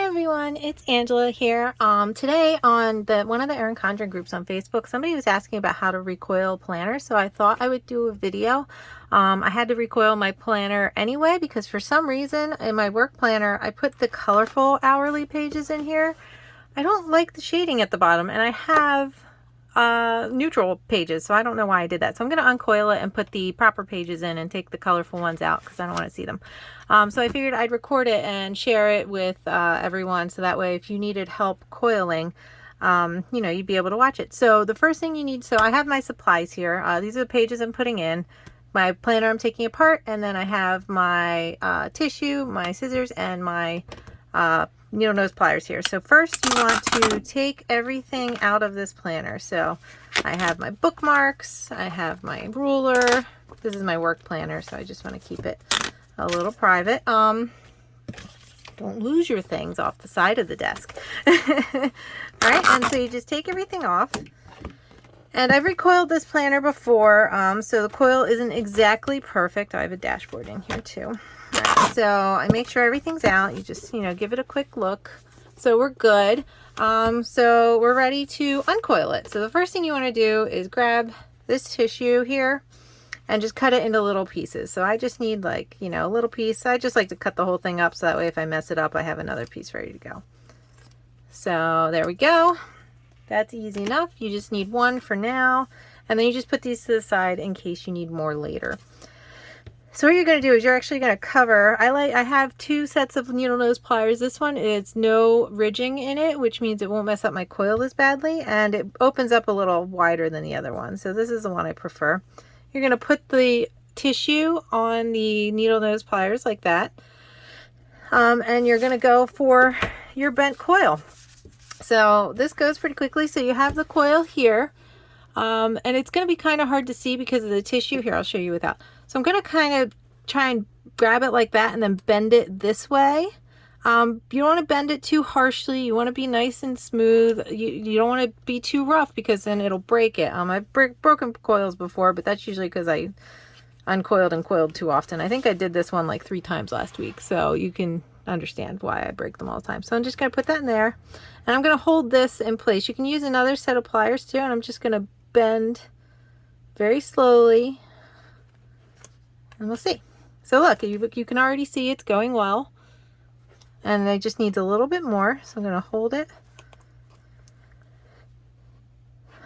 everyone, it's Angela here. Today on one of the Erin Condren groups on Facebook, somebody was asking about how to recoil planner, so I thought I would do a video. I had to recoil my planner anyway because for some reason in my work planner I put the colorful hourly pages in here. I don't like the shading at the bottom, and I have neutral pages, so I don't know why I did that. So I'm going to uncoil it and put the proper pages in and take the colorful ones out because I don't want to see them. So I figured I'd record it and share it with everyone, so that way if you needed help coiling, you know, you'd be able to watch it. So the first thing you need, so I have my supplies here. These are the pages I'm putting in, my planner I'm taking apart, and then I have my tissue, my scissors, and my needle nose pliers here. So first you want to take everything out of this planner. So I have my bookmarks, I have my ruler. This is my work planner, so I just want to keep it a little private. Don't lose your things off the side of the desk. All right, and so you just take everything off. And I've recoiled this planner before, so the coil isn't exactly perfect. I have a dashboard in here too. Right, so I make sure everything's out. You just, you know, give it a quick look. So we're good. So we're ready to uncoil it. So the first thing you want to do is grab this tissue here and just cut it into little pieces. So I just need, like, you know, a little piece. I just like to cut the whole thing up so that way if I mess it up, I have another piece ready to go. So there we go. That's easy enough. You just need one for now. And then you just put these to the side in case you need more later. So what you're going to do is you're actually going to cover, I have two sets of needle nose pliers. This one is no ridging in it, which means it won't mess up my coil as badly, and it opens up a little wider than the other one. So this is the one I prefer. You're going to put the tissue on the needle nose pliers like that, and you're going to go for your bent coil. So this goes pretty quickly. So you have the coil here, and it's going to be kind of hard to see because of the tissue. Here, I'll show you without. So I'm going to kind of try and grab it like that and then bend it this way. You don't want to bend it too harshly. You want to be nice and smooth. You don't want to be too rough because then it'll break it. I've broken coils before, but that's usually because I uncoiled and coiled too often. I think I did this one like 3 times last week, so you can understand why I break them all the time. So I'm just going to put that in there, and I'm going to hold this in place. You can use another set of pliers too, and I'm just going to bend very slowly. And we'll see. So look, you can already see it's going well. And it just needs a little bit more. So I'm going to hold it.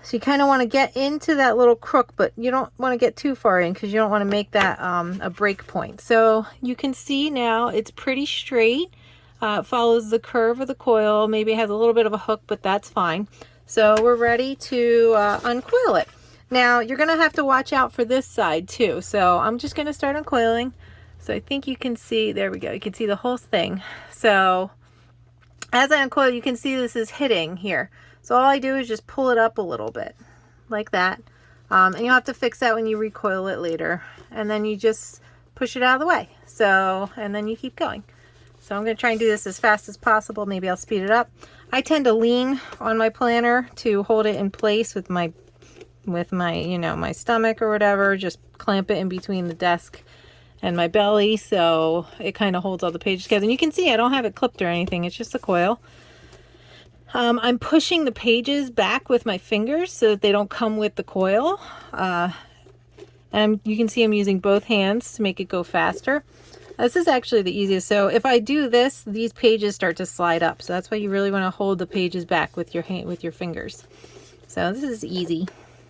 So you kind of want to get into that little crook, but you don't want to get too far in because you don't want to make that a break point. So you can see now it's pretty straight. It follows the curve of the coil. Maybe it has a little bit of a hook, but that's fine. So we're ready to uncoil it. Now you're going to have to watch out for this side too. So I'm just going to start uncoiling. So I think you can see, there we go. You can see the whole thing. So as I uncoil, you can see this is hitting here. So all I do is just pull it up a little bit like that. And you'll have to fix that when you recoil it later. And then you just push it out of the way. So, and then you keep going. So I'm going to try and do this as fast as possible. Maybe I'll speed it up. I tend to lean on my planner to hold it in place with my you know, my stomach or whatever. Just clamp it in between the desk and my belly, so it kind of holds all the pages together. And you can see I don't have it clipped or anything. It's just a coil. I'm pushing the pages back with my fingers so that they don't come with the coil. And you can see I'm using both hands to make it go faster. This is actually the easiest. So if I do this, these pages start to slide up. So that's why you really want to hold the pages back with your hand, with your fingers. So this is easy.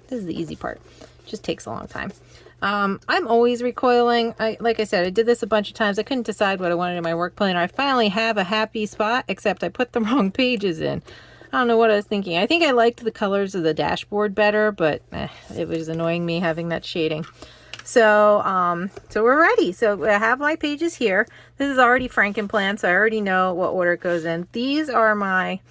This is the easy part. It just takes a long time. I'm always recoiling. Like I said, I did this a bunch of times. I couldn't decide what I wanted in my work planner. I finally have a happy spot, except I put the wrong pages in. I don't know what I was thinking. I think I liked the colors of the dashboard better, but it was annoying me having that shading. So, so we're ready. So I have my pages here. This is already Frankenplan, so I already know what order it goes in. These are my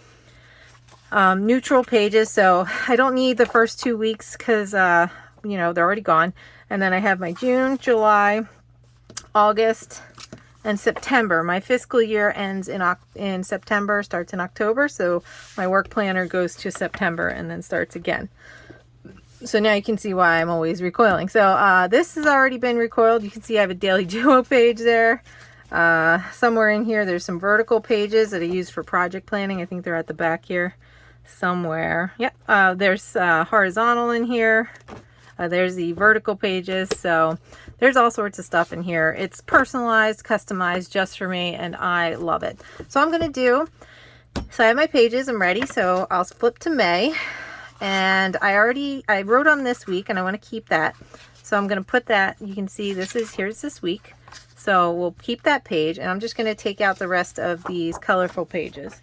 neutral pages, so I don't need the first 2 weeks because you know, they're already gone. And then I have my June, July, August, and September. My fiscal year ends in September, starts in October, so my work planner goes to September and then starts again. So now you can see why I'm always recoiling. So this has already been recoiled. You can see I have a Daily Duo page there. Somewhere in here there's some vertical pages that I use for project planning. I think they're at the back here somewhere. Yep, there's horizontal in here. There's the vertical pages. So there's all sorts of stuff in here. It's personalized, customized just for me, and I love it. So I'm going to do, so I have my pages, I'm ready. So I'll flip to May, and I wrote on this week and I want to keep that. So I'm going to put that, you can see here's this week. So we'll keep that page, and I'm just going to take out the rest of these colorful pages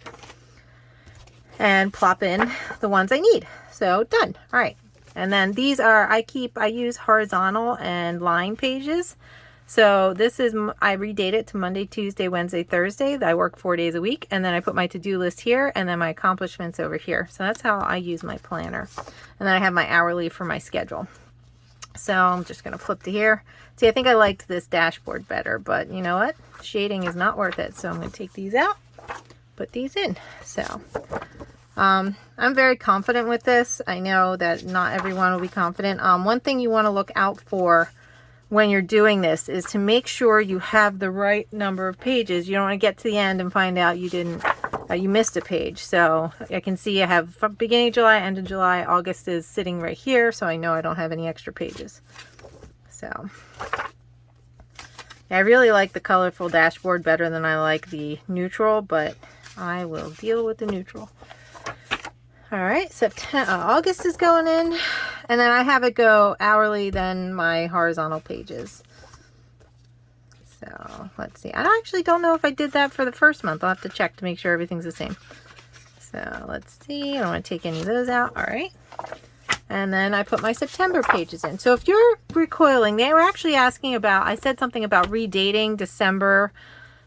and plop in the ones I need. So done. All right. And then these are, I use horizontal and line pages. So this is, I redate it to Monday, Tuesday, Wednesday, Thursday. I work 4 days a week, and then I put my to-do list here and then my accomplishments over here. So that's how I use my planner. And then I have my hourly for my schedule. So I'm just going to flip to here. See, I think I liked this dashboard better, but you know what? Shading is not worth it. So I'm going to take these out, put these in. So I'm very confident with this. I know that not everyone will be confident. One thing you want to look out for when you're doing this is to make sure you have the right number of pages. You don't want to get to the end and find out you missed a page. So I can see I have from beginning of July, end of July. August is sitting right here, so I know I don't have any extra pages. So yeah, I really like the colorful dashboard better than I like the neutral, but I will deal with the neutral. All right, August is going in, and then I have it go hourly, then my horizontal pages. So let's see. I actually don't know if I did that for the first month. I'll have to check to make sure everything's the same. So let's see. I don't want to take any of those out. All right. And then I put my September pages in. So if you're recoiling, they were actually asking about, I said something about redating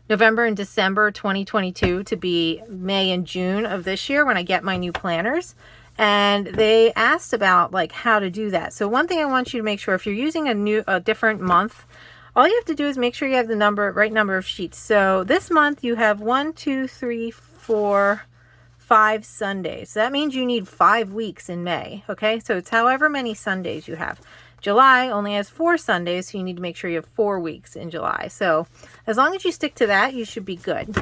November and December 2022 to be May and June of this year when I get my new planners. And they asked about like how to do that. So one thing I want you to make sure, if you're using a different month, all you have to do is make sure you have the right number of sheets. So this month you have 1, 2, 3, 4, 5 Sundays. So that means you need 5 weeks in May. Okay, so it's however many Sundays you have. July only has 4 Sundays, so you need to make sure you have 4 weeks in July. So as long as you stick to that, you should be good.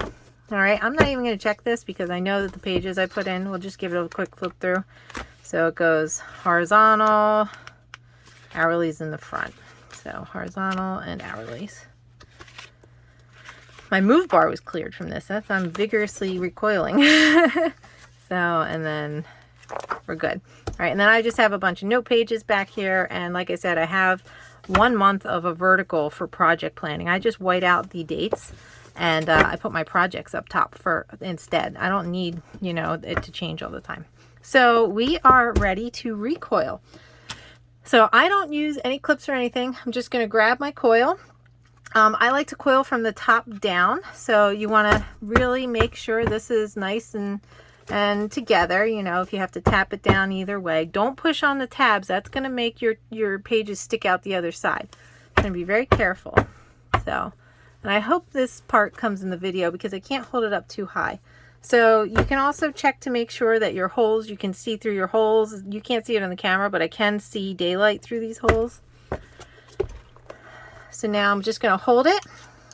All right, I'm not even going to check this because I know that the pages I put in, we'll just give it a quick flip through. So it goes horizontal, hourly's in the front. So horizontal and hourlies. My move bar was cleared from this. I'm vigorously recoiling. So, and then we're good. All right, and then I just have a bunch of note pages back here. And like I said, I have 1 month of a vertical for project planning. I just white out the dates, and I put my projects up top instead. I don't need, it to change all the time. So we are ready to recoil. So I don't use any clips or anything. I'm just going to grab my coil. I like to coil from the top down. So you want to really make sure this is nice and together. If you have to tap it down either way, don't push on the tabs. That's going to make your pages stick out the other side. I'm going to be very careful. So, and I hope this part comes in the video because I can't hold it up too high. So you can also check to make sure that your holes, you can see through your holes. You can't see it on the camera, but I can see daylight through these holes. So now I'm just going to hold it.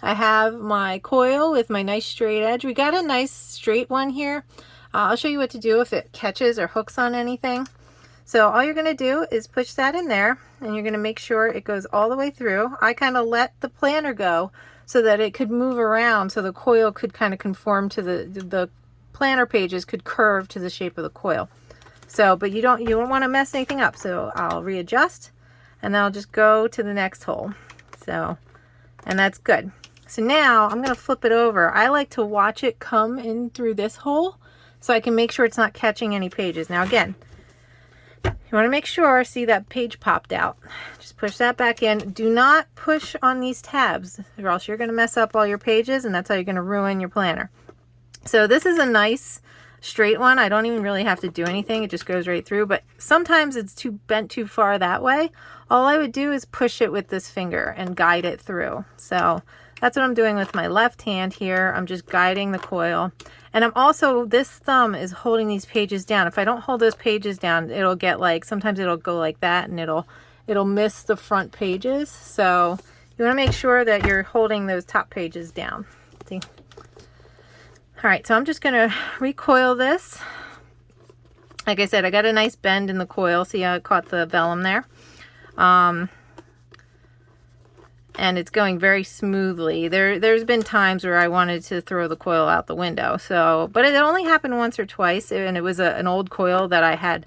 I have my coil with my nice straight edge. We got a nice straight one here. I'll show you what to do if it catches or hooks on anything. So all you're going to do is push that in there, and you're going to make sure it goes all the way through. I kind of let the planner go so that it could move around, so the coil could kind of conform to the planner pages could curve to the shape of the coil. So, but you don't want to mess anything up. So I'll readjust, and then I'll just go to the next hole. So, and that's good. So now I'm going to flip it over. I like to watch it come in through this hole so I can make sure it's not catching any pages. Now again, you want to make sure, see that page popped out. Just push that back in. Do not push on these tabs or else you're going to mess up all your pages, and that's how you're going to ruin your planner. So this is a nice straight one. I don't even really have to do anything. It just goes right through, but sometimes it's bent too far that way. All I would do is push it with this finger and guide it through. So that's what I'm doing with my left hand here. I'm just guiding the coil. And I'm also, this thumb is holding these pages down. If I don't hold those pages down, it'll get like, sometimes it'll go like that, and it'll miss the front pages. So You want to make sure that you're holding those top pages down. See? All right, so I'm just going to recoil this. Like I said, I got a nice bend in the coil. See how it caught the vellum there? And it's going very smoothly. There's been times where I wanted to throw the coil out the window. So, but it only happened once or twice, and it was an old coil that I had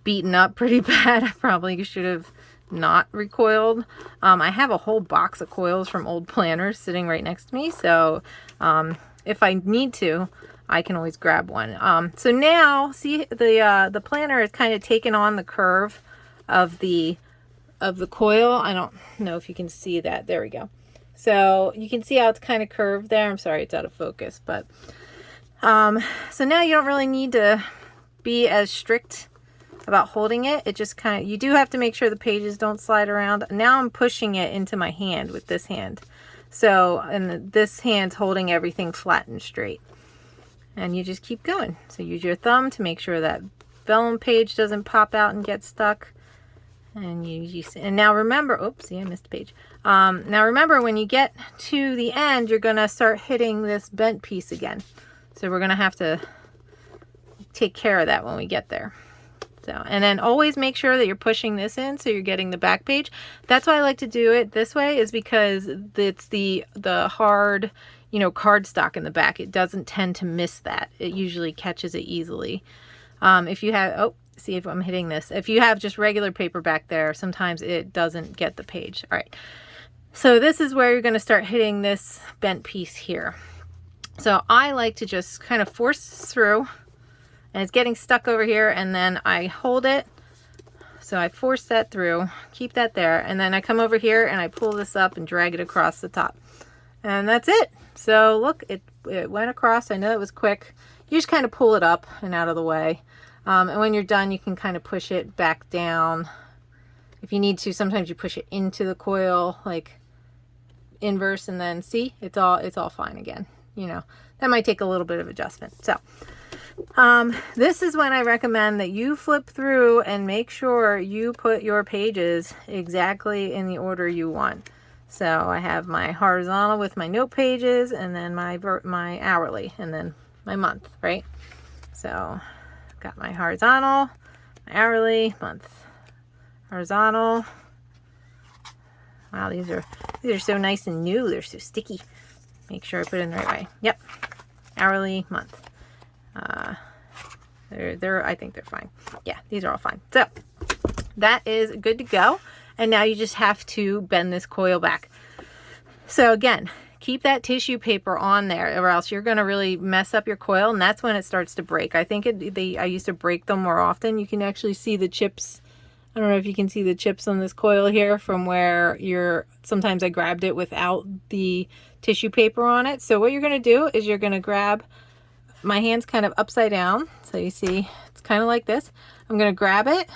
beaten up pretty bad. I probably should have not recoiled. I have a whole box of coils from old planners sitting right next to me. So if I need to, I can always grab one. So now, see, the planner is kind of taken on the curve of the coil. I don't know if you can see that. There we go. So you can see how it's kind of curved there. I'm sorry it's out of focus, but so now you don't really need to be as strict about holding it. It just kind of, you do have to make sure the pages don't slide around. Now I'm pushing it into my hand with this hand. So, and this hand's holding everything flat and straight. And you just keep going. So use your thumb to make sure that vellum page doesn't pop out and get stuck. And and now remember, oopsie, I missed a page. Now remember, when you get to the end, you're gonna start hitting this bent piece again. So we're gonna have to take care of that when we get there. So, and then always make sure that you're pushing this in so you're getting the back page. That's why I like to do it this way, is because it's the hard, you know, cardstock in the back. It doesn't tend to miss that. It usually catches it easily. If you have, oh, see if I'm hitting this. If you have just regular paper back there, sometimes it doesn't get the page. All right. So this is where you're going to start hitting this bent piece here. So I like to just kind of force through, and it's getting stuck over here, and then I hold it. So I force that through, keep that there, and then I come over here and I pull this up and drag it across the top. And that's it. So look, it went across. I know it was quick. You just kind of pull it up and out of the way. And when you're done, you can kind of push it back down. If you need to, sometimes you push it into the coil, like inverse, and then see, it's all fine again. You know, that might take a little bit of adjustment. So this is when I recommend that you flip through and make sure you put your pages exactly in the order you want. So I have my horizontal with my note pages, and then my hourly, and then my month, right? So I've got my horizontal, my hourly, month, horizontal. Wow, these are so nice and new. They're so sticky. Make sure I put it in the right way. Yep, hourly, month. I think they're fine. Yeah, these are all fine. So that is good to go. And now you just have to bend this coil back. So again, keep that tissue paper on there, or else you're going to really mess up your coil, and that's when it starts to break. I think I used to break them more often. You can actually see the chips. I don't know if you can see the chips on this coil here from where sometimes I grabbed it without the tissue paper on it. So what you're going to do is you're going to grab, my hand's kind of upside down. So you see, it's kind of like this. I'm going to grab it,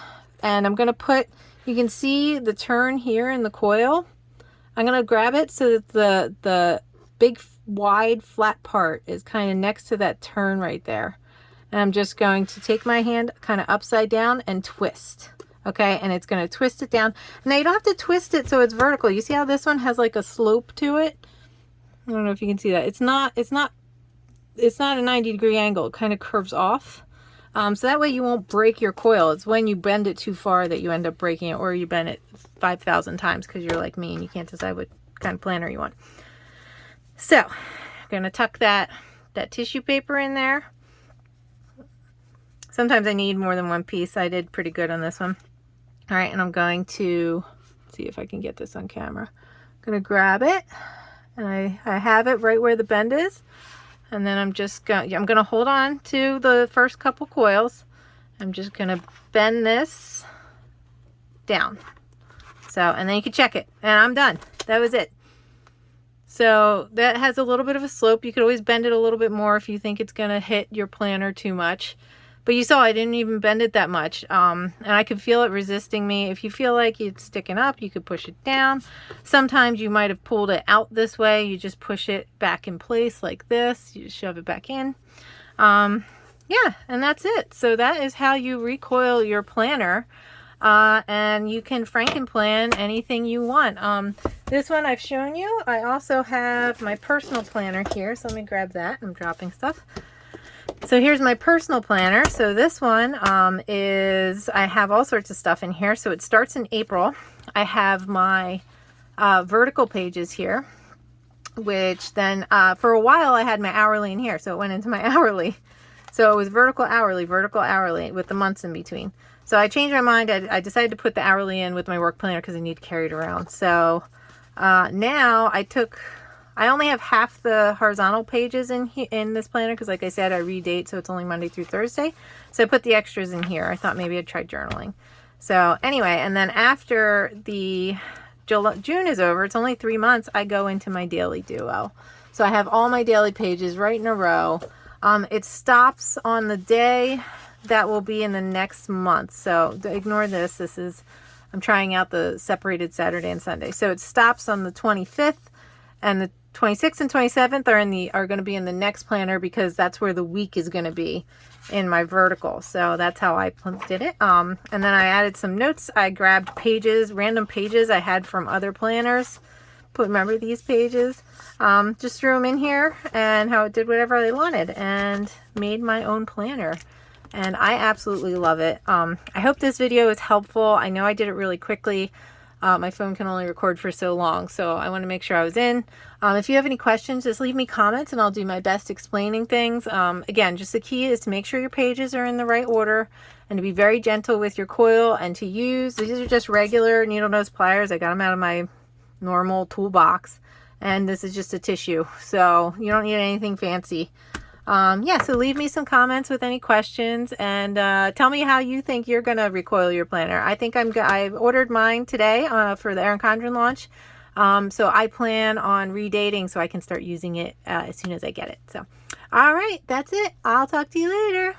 and I'm going to put, you can see the turn here in the coil. I'm going to grab it so that the big wide flat part is kind of next to that turn right there. And I'm just going to take my hand kind of upside down and twist. Okay, and it's going to twist it down. Now you don't have to twist it so it's vertical. You see how this one has like a slope to it? I don't know if you can see that. It's not a 90-degree angle. It kind of curves off. So that way you won't break your coil. It's when you bend it too far that you end up breaking it, or you bend it 5,000 times because you're like me and you can't decide what kind of planner you want. So I'm going to tuck that tissue paper in there. Sometimes I need more than one piece. I did pretty good on this one. All right, and I'm going to see if I can get this on camera. I'm going to grab it, and I have it right where the bend is. And then I'm going to hold on to the first couple coils. I'm just going to bend this down. So, and then you can check it, and I'm done. That was it. So that has a little bit of a slope. You could always bend it a little bit more if you think it's going to hit your planner too much. But you saw I didn't even bend it that much. And I could feel it resisting me. If you feel like it's sticking up, you could push it down. Sometimes you might have pulled it out this way. You just push it back in place like this. You just shove it back in. Yeah, and that's it. So that is how you recoil your planner. and you can Frankenplan anything you want. This one I've shown you. I also have my personal planner here, so let me grab that. I'm dropping stuff. So here's my personal planner. So this one is, I have all sorts of stuff in here. So it starts in April. I have my vertical pages here, which then for a while I had my hourly in here. So it went into my hourly. So it was vertical hourly with the months in between. So I changed my mind. I decided to put the hourly in with my work planner because I need to carry it around. So now I only have half the horizontal pages in this planner because, like I said, I redate, so it's only Monday through Thursday. So I put the extras in here. I thought maybe I'd try journaling. So anyway, and then after the June is over, it's only 3 months, I go into my daily duo. So I have all my daily pages right in a row. It stops on the day that will be in the next month. So ignore this. I'm trying out the separated Saturday and Sunday. So it stops on the 25th, and the 26th and 27th are going to be in the next planner because that's where the week is going to be in my vertical. So that's how I did it. And then I added some notes. I grabbed pages, random pages I had from other planners. Remember these pages? Just threw them in here and how it did whatever I wanted and made my own planner. And I absolutely love it. I hope this video is helpful. I know I did it really quickly. My phone can only record for so long, so I want to make sure I was in. If you have any questions, just leave me comments and I'll do my best explaining things. Again, just the key is to make sure your pages are in the right order and to be very gentle with your coil and to use, these are just regular needle nose pliers. I got them out of my normal toolbox, and this is just a tissue, so you don't need anything fancy. Yeah, so leave me some comments with any questions, and tell me how you think you're gonna recoil your planner. I think I've ordered mine today for the Erin Condren launch, so I plan on redating so I can start using it as soon as I get it. So all right, that's it. I'll talk to you later.